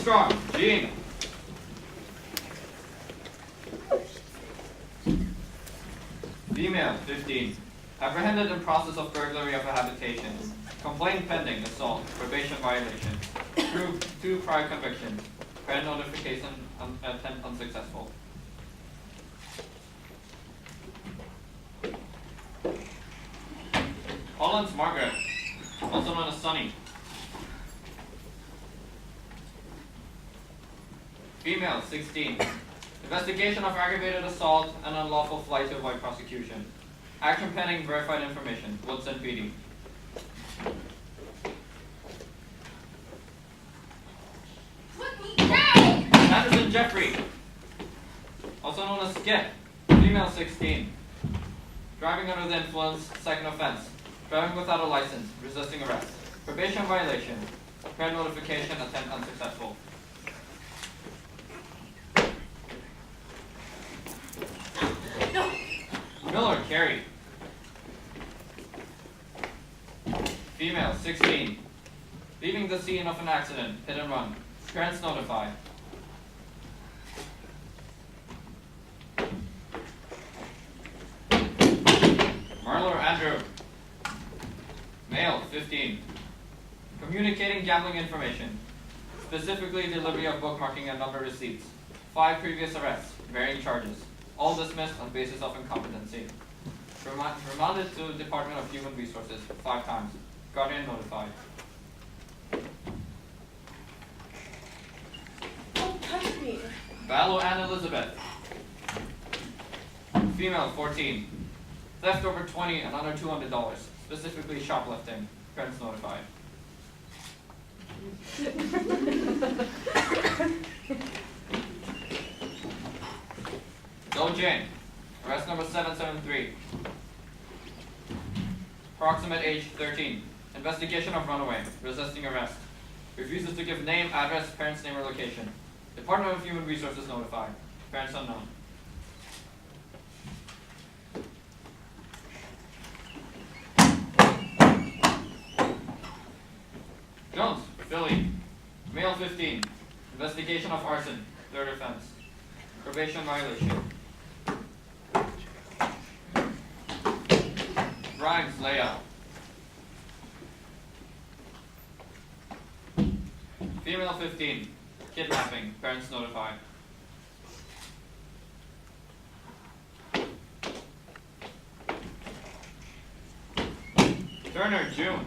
Armstrong, Jean. Female, 15. Apprehended in process of burglary of a habitation. Complaint pending, assault, probation violation. Proved 2 prior convictions. Parent notification attempt unsuccessful. Collins, Margaret, also known as Sunny. Female, 16. Investigation of aggravated assault and unlawful flight to avoid prosecution. Action pending, verified information. Woodson PD. Anderson Jeffrey, also known as Skip. Female, 16. Driving under the influence, second offense. Driving without a license, resisting arrest. Probation violation. Parent notification attempt unsuccessful. Miller, Carrie. Female, 16. Leaving the scene of an accident, hit and run. Parents notified. Marler Andrew. Male, 15. Communicating gambling information, specifically delivery of bookmarking and number receipts. 5 previous arrests, varying charges. All dismissed on basis of incompetency. Remanded to Department of Human Resources 5 times. Guardian notified. Don't touch me. Vallow Ann Elizabeth. Female, 14. Theft over 20 and under $200, specifically shoplifting. Parents notified. Doe Jane. Arrest number 773. Approximate age 13. Investigation of runaway. Resisting arrest. Refuses to give name, address, parents' name, or location. Department of Human Resources notified. Parents unknown. Jones, Philly. Male, 15. Investigation of arson. 3rd offense. Probation violation. Grimes, Leah. Female, 15. Kidnapping. Parents notified. Turner, June.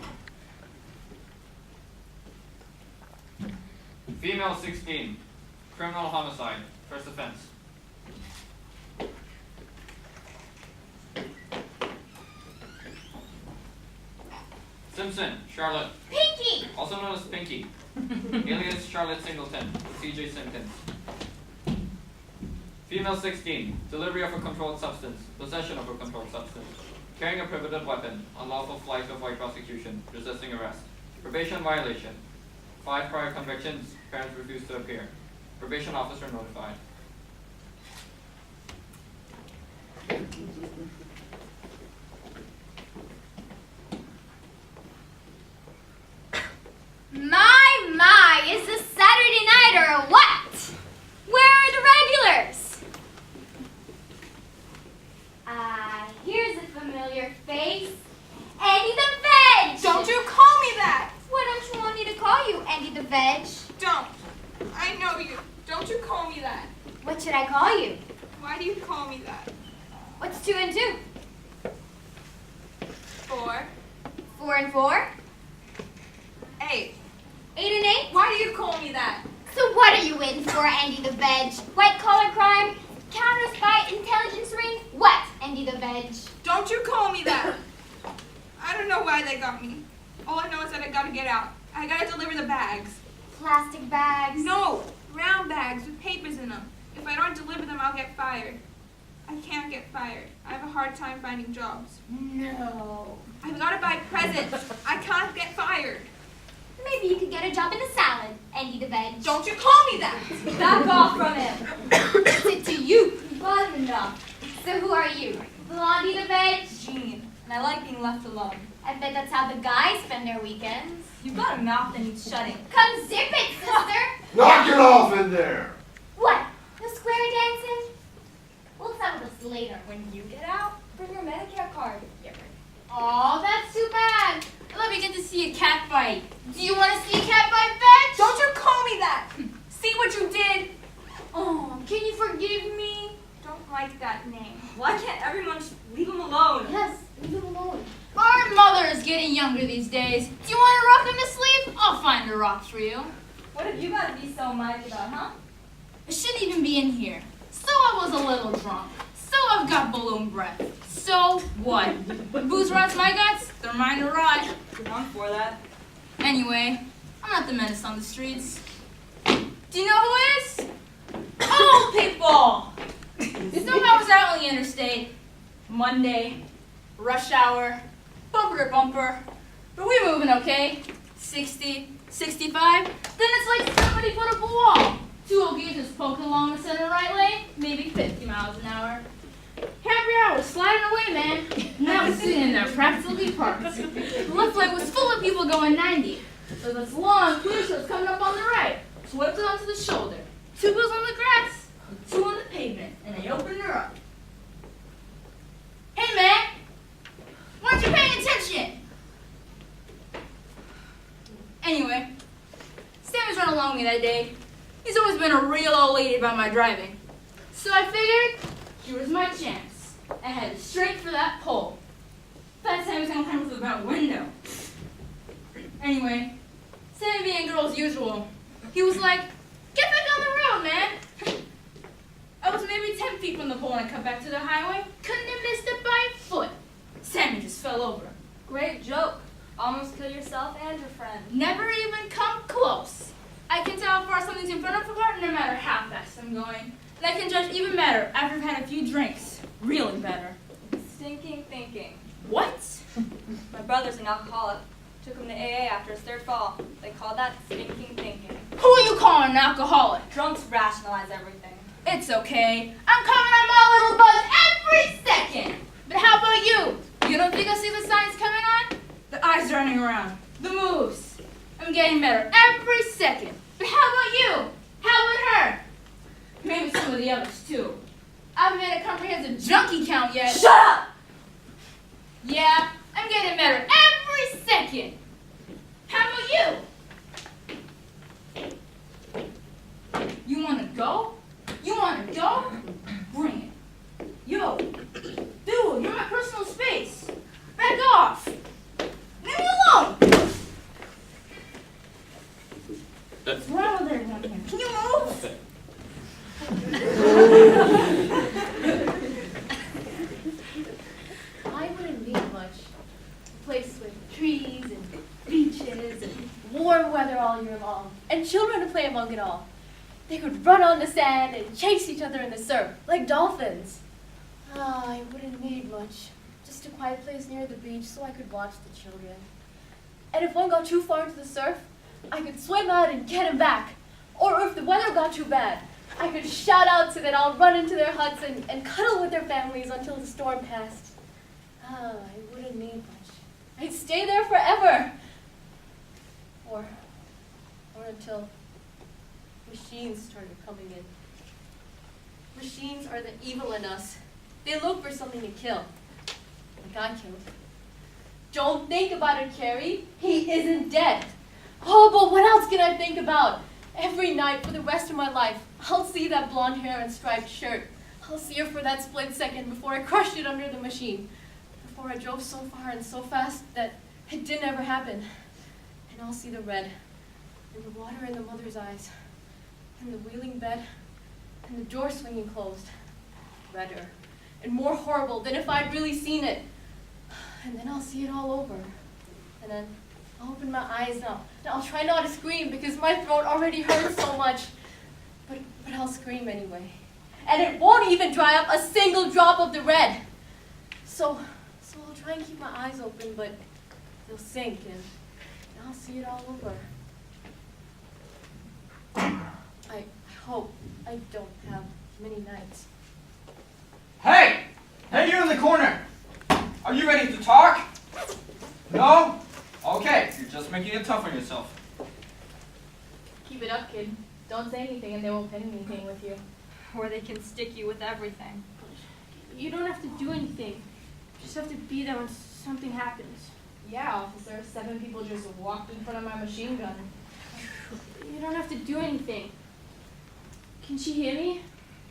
Female, 16. Criminal homicide. 1st offense. Simpson, Charlotte. Pinky! Also known as Pinky. Alias Charlotte Singleton, C.J. Simpkins. Female, 16. Delivery of a controlled substance. Possession of a controlled substance. Carrying a prohibited weapon. Unlawful flight to avoid prosecution. Resisting arrest. Probation violation. 5 prior convictions. Parents refused to appear. Probation officer notified. My, is this Saturday night or what? Where are the regulars? Here's a familiar face. Andy the Veg! Don't you call me that! Why don't you want me to call you Andy the Veg? Don't. I know you. Don't you call me that. What should I call you? Why do you call me that? What's 2 and 2? 4. 4 and 4? 8. 8 and 8? Why do you call me that? So what are you in for, Andy the Veg? White collar crime? Counter spy intelligence ring? What, Andy the Veg? Don't you call me that. I don't know why they got me. All I know is that I gotta get out. I gotta deliver the bags. Plastic bags? No, round bags with papers in them. If I don't deliver them, I'll get fired. I can't get fired. I have a hard time finding jobs. No. I've gotta buy presents. I can't get fired. Maybe you could get a job in the salad, Andy the Veg. Don't you call me that. Back off from him. It's it to you. Bad enough. So who are you? Blondie the Veg? Jean, and I like being left alone. I bet that's how the guys spend their weekends. You've got a mouth that needs shutting. Come zip it, sister. Knock it off in there! What? The square dancing? We'll settle this later. When you get out, bring your Medicare card. Aw, that's too bad. Let me get to see a cat fight. Do you want to see a cat fight, bitch? Don't you call me that! See what you did! Oh, can you forgive me? Don't like that name. Why can't everyone just leave him alone? Yes, leave him alone. Our mother is getting younger these days. Do you want a rock in the sleeve? I'll find a rock for you. What have you got to be so mighty about, huh? I shouldn't even be in here. So I was a little drunk. So I've got balloon breath. So what? Booze rots my guts, they're mine to rot. I'm for that. Anyway, I'm not the menace on the streets. Do you know who is? Old people! So I was out on the interstate. Monday, rush hour, bumper to bumper. But we moving okay. 60, 65. Then it's like somebody put up a wall. Two old geezers poking along the center right lane, maybe 50 miles an hour. Happy hour was sliding away, man. And I was sitting in there practically parked. The left lane was full of people going 90. So this long clear show's coming up on the right. Swept it onto the shoulder. Two wheels on the grass, two on the pavement, and they opened her up. Hey, man! Weren't you paying attention? Anyway, Sammy's run along with me that day. He's always been a real old lady about my driving. So I figured, here was my chance. I headed straight for that pole. Thought Sammy was gonna come through the back window. Anyway, Sammy being girl as usual, he was like, "Get back on the road, man." I was maybe 10 feet from the pole when I cut back to the highway. Couldn't have missed it by a foot. Sammy just fell over. Great joke. Almost kill yourself and your friend. Never even come close. I can tell how far something's in front of a car no matter how fast I'm going. And I can judge even better after I've had a few drinks. Really better. Stinking thinking. What? My brother's an alcoholic. Took him to AA after his third fall. They call that stinking thinking. Who are you calling an alcoholic? Drunks rationalize everything. It's okay. I'm coming on my little buzz every second. But how about you? You don't think I see the signs coming on? The eyes turning around. The moves. I'm getting better every second. But how about you? How about her? Maybe some of the others too. I haven't made a comprehensive junkie count yet. Shut up! Yeah, I'm getting better every second. How about you? You want to go? You want to go? Bring it. Yo, dude, you're my personal space. Back off. Leave me alone. What's wrong with everyone here? Can you move? I wouldn't need much. A place with trees and beaches and warm weather all year long, and children to play among it all. They could run on the sand and chase each other in the surf, like dolphins. I wouldn't need much. Just a quiet place near the beach so I could watch the children. And if one got too far into the surf, I could swim out and get him back. Or if the weather got too bad, I could shout out to them, I'll run into their huts and cuddle with their families until the storm passed. I wouldn't need much. I'd stay there forever. Or until machines started coming in. Machines are the evil in us. They look for something to kill. Like I killed. Don't think about it, Carrie. He isn't dead. Oh, but what else can I think about? Every night for the rest of my life, I'll see that blonde hair and striped shirt. I'll see her for that split second before I crushed it under the machine. Before I drove so far and so fast that it didn't ever happen. And I'll see the red, and the water in the mother's eyes, and the wheeling bed, and the door swinging closed. Redder, and more horrible than if I'd really seen it. And then I'll see it all over. And then I'll open my eyes now. And I'll try not to scream because my throat already hurts so much. But I'll scream anyway. And it won't even dry up a single drop of the red. So I'll try and keep my eyes open, but they'll sink and I'll see it all over. I hope I don't have many nights. Hey! Hey, you in the corner! Are you ready to talk? No? Okay, you're just making it tough on yourself. Keep it up, kid. Don't say anything and they won't pin anything with you. Or they can stick you with everything. You don't have to do anything. You just have to be there when something happens. Yeah, officer. 7 people just walked in front of my machine gun. You don't have to do anything. Can she hear me?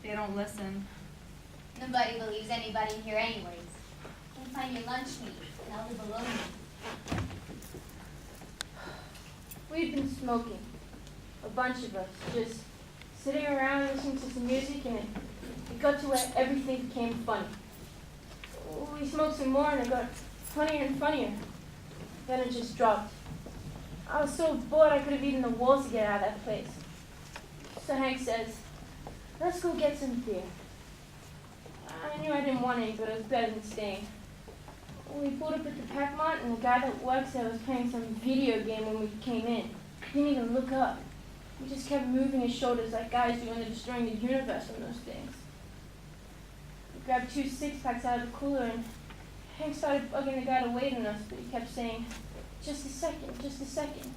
They don't listen. Nobody believes anybody here anyways. Don't find your lunch meat, and I'll live alone. We've been smoking. A bunch of us. Just sitting around listening to some music, and it got to where everything became funny. We smoked some more and it got funnier and funnier. Then it just dropped. I was so bored I could have eaten the walls to get out of that place. So Hank says, let's go get some beer. I knew I didn't want any, but it was better than staying. We pulled up at the Packmont, and the guy that works there was playing some video game when we came in. He didn't even look up. He just kept moving his shoulders like guys do when they're destroying the universe on those things. We grabbed 2 six-packs out of the cooler, and Hank started bugging the guy to wait on us, but he kept saying, just a second, just a second.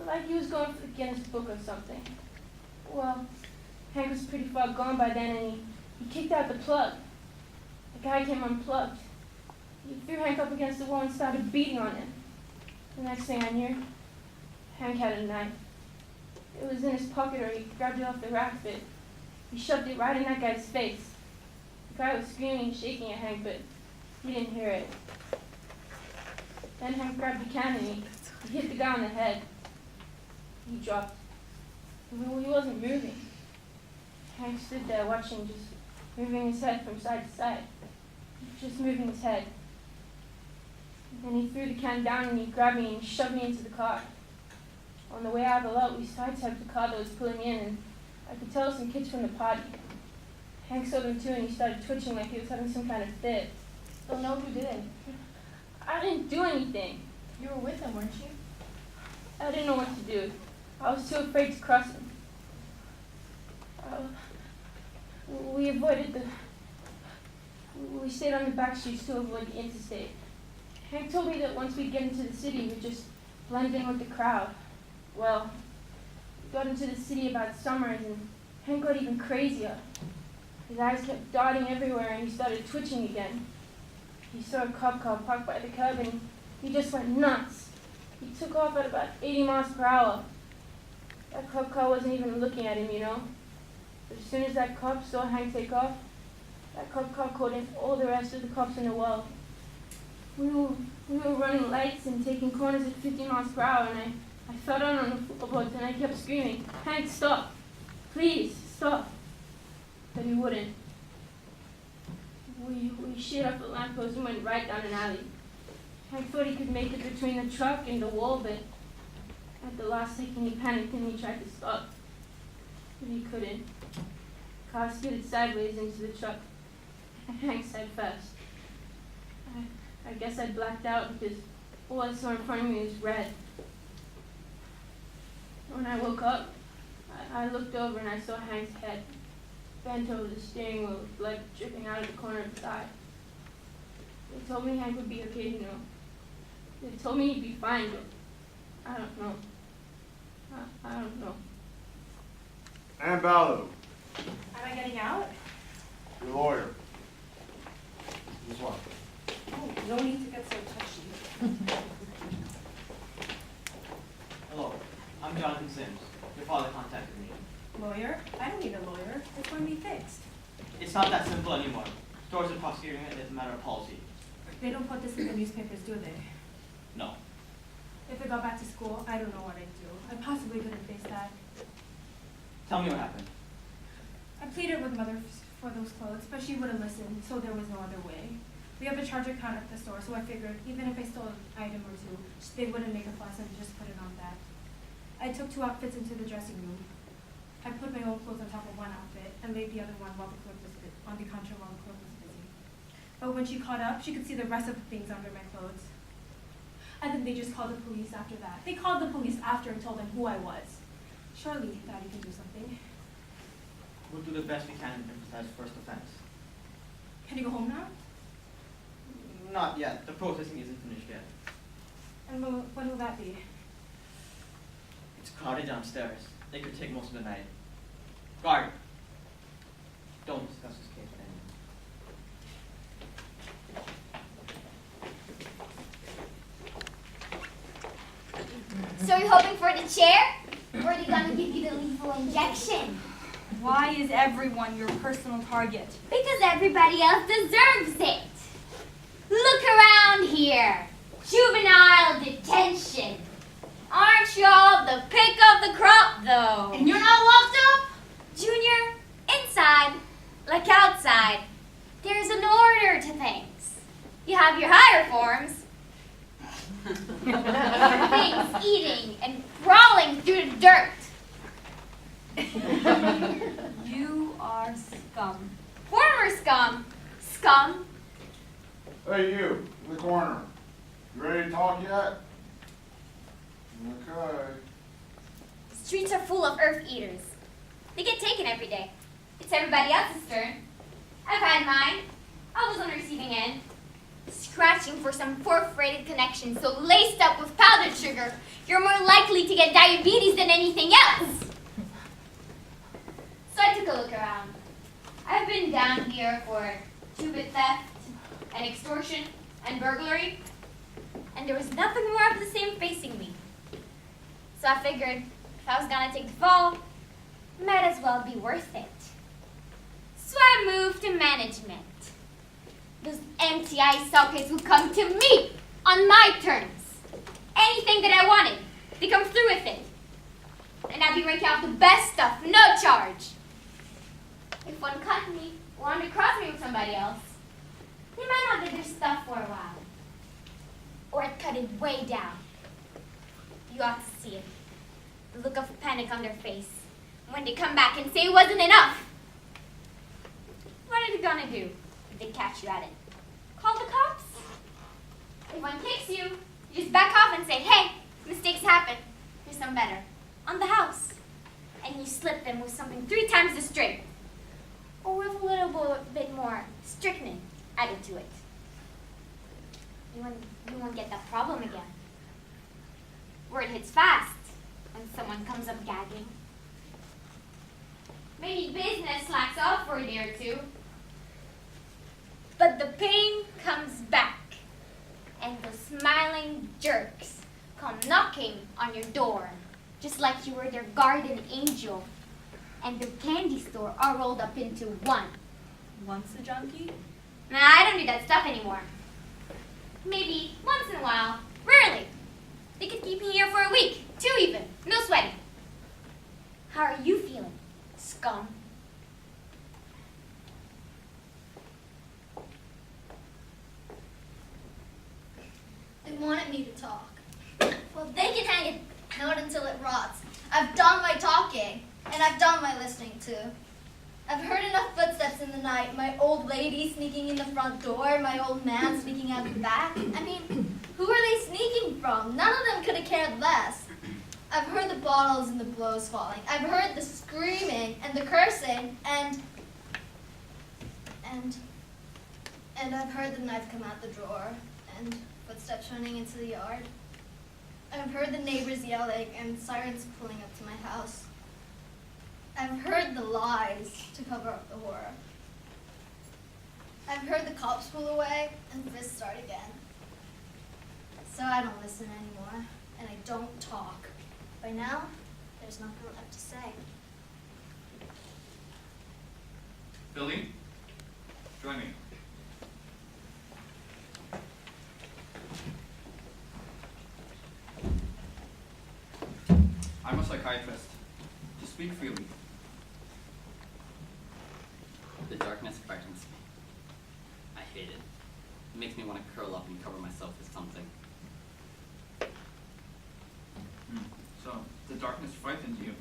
Like he was going for the Guinness Book or something. Well, Hank was pretty far gone by then, and he kicked out the plug. The guy came unplugged. He threw Hank up against the wall and started beating on him. The next thing I knew, Hank had a knife. It was in his pocket, or he grabbed it off the rack, but he shoved it right in that guy's face. The guy was screaming and shaking at Hank, but he didn't hear it. Then Hank grabbed the can and he hit the guy on the head. He dropped. He wasn't moving. Hank stood there watching, just moving his head from side to side. Just moving his head. Then he threw the can down and he grabbed me and shoved me into the car. On the way out of the lot, we sideswiped the car that was pulling in, and I could tell some kids from the party. Hank saw them too, and he started twitching like he was having some kind of fit. Don't know who did. I didn't do anything. You were with him, weren't you? I didn't know what to do. I was too afraid to cross him. We stayed on the back streets to avoid the interstate. Hank told me that once we get into the city, we'd just blend in with the crowd. Well, we got into the city about summers, and Hank got even crazier. His eyes kept darting everywhere, and he started twitching again. He saw a cop car parked by the curb, and he just went nuts. He took off at about 80 miles per hour. That cop car wasn't even looking at him, you know. But as soon as that cop saw Hank take off, that cop car called in all the rest of the cops in the world. We were running lights and taking corners at 50 miles per hour, and I fell down on the floorboards and I kept screaming, Hank, stop! Please, stop! But he wouldn't. We sheared off the lamppost and went right down an alley. Hank thought he could make it between the truck and the wall, but at the last second he panicked and he tried to stop. But he couldn't. The car skidded sideways into the truck. Hank said first. I guess I blacked out because all I saw in front of me was red. When I woke up, I looked over and I saw Hank's head bent over the steering wheel with blood dripping out of the corner of his eye. They told me Hank would be okay, you know. They told me he'd be fine, but I don't know. I don't know. Ann Ballew, Am I getting out? your lawyer. This one. Oh, no need to get so touchy. Hello, I'm Jonathan Sims. Your father contacted me. Lawyer? I don't need a lawyer. It's going to be fixed. It's not that simple anymore. Stores and prosecuting it is a matter of policy. They don't put this in the newspapers, do they? No. If I got back to school, I don't know what I'd do. I possibly couldn't face that. Tell me what happened. I pleaded with Mother for those clothes, but she wouldn't listen, so there was no other way. We have a charge account at the store, so I figured even if I stole an item or two, they wouldn't make a fuss and just put it on that. I took 2 outfits into the dressing room. I put my own clothes on top of one outfit and laid the other one while the clerk was on the counter while the clerk was busy. But when she caught up, she could see the rest of the things under my clothes. And then they just called the police after that. They called the police after and told them who I was. Surely Daddy can do something. We'll do the best we can and emphasize first offense. Can you go home now? Not yet. The processing isn't finished yet. And when will that be? It's crowded downstairs. They could take most of the night. Guard! Don't discuss this case with anyone. So you're hoping for the chair? Or are they gonna give you the lethal injection? Why is everyone your personal target? Because everybody else deserves it. Look around here. Juvenile detention. Aren't you all the pick of the crop, though? And you're not locked up? Junior, inside, like outside, there's an order to things. You have your higher forms. Things eating and crawling through the dirt. You are scum. Former scum. Scum. Hey, you, in the corner. You ready to talk yet? Okay. Streets are full of earth eaters. They get taken every day. It's everybody else's turn. I've had mine. I was on the receiving end. Scratching for some perforated connection so laced up with powdered sugar, you're more likely to get diabetes than anything else. So I took a look around. I've been down here for 2-bit theft and extortion and burglary, and there was nothing more of the same facing me. So I figured if I was gonna take the fall, might as well be worth it. So I moved to management. Those empty eye sockets would come to me on my terms. Anything that I wanted, they come through with it. And I'd be raking out the best stuff, no charge. If one cut me or wanted to cross me with somebody else, they might not get their stuff for a while. Or I'd cut it way down. You ought to see it. The look of panic on their face when they come back and say it wasn't enough. What are they gonna do if they catch you at it? Call the cops? If one kicks you, you just back off and say, hey, mistakes happen. Here's some better. On the house. And you slip them with something 3 times the strength. Or with a little bit more strychnine added to it. You won't get that problem again. Word hits fast when someone comes up gagging. Maybe business slacks off for a day or two. But the pain comes back, and the smiling jerks come knocking on your door, just like you were their guardian angel, and their candy store all rolled up into one. Once a junkie? Nah, I don't do that stuff anymore. Maybe once in a while, rarely. They could keep me here for a week, 2 even, no sweating. How are you feeling, scum? They wanted me to talk. Well, they can hang it out until it rots. I've done my talking, and I've done my listening too. I've heard enough footsteps in the night, my old lady sneaking in the front door, my old man sneaking out the back. I mean, who are they sneaking from? None of them could have cared less. I've heard the bottles and the blows falling. I've heard the screaming and the cursing, and I've heard the knife come out the drawer, and footsteps running into the yard. I've heard the neighbors yelling and sirens pulling up to my house. I've heard the lies to cover up the horror. I've heard the cops pull away and fists start again. So I don't listen anymore, and I don't talk. By now, there's nothing left to say. Billy, join me. I'm a psychiatrist. Just speak freely. The darkness frightens me. I hate it. It makes me want to curl up and cover myself with something. So, the darkness frightens you.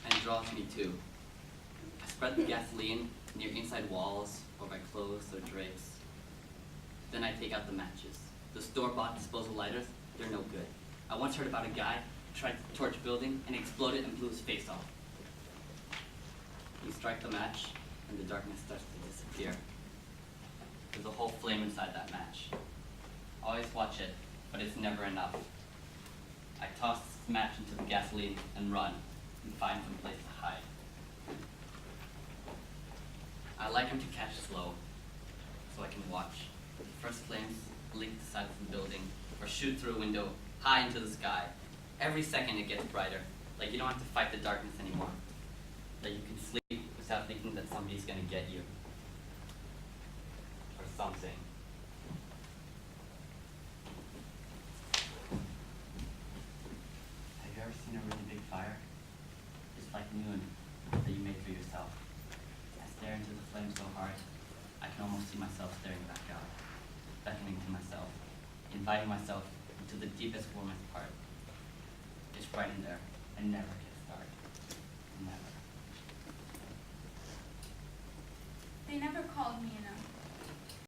And draws me too. I spread the gasoline near inside walls or by clothes or drapes. Then I take out the matches. The store-bought disposal lighters, they're no good. I once heard about a guy who tried to torch a building and exploded and blew his face off. You strike the match, and the darkness starts to disappear. There's a whole flame inside that match. Always watch it, but it's never enough. I toss this match into the gasoline and run. and find some place to hide. I like him to catch slow, so I can watch the first flames leap the side of the building or shoot through a window high into the sky. Every second it gets brighter, like you don't have to fight the darkness anymore. That you can sleep without thinking that somebody's gonna get you. Or something. Have you ever seen a really big fire? It's like noon that you made for yourself. I stare into the flames so hard, I can almost see myself staring back out, beckoning to myself, inviting myself into the deepest, warmest part. It's right in there and never gets dark. Never. They never called me enough.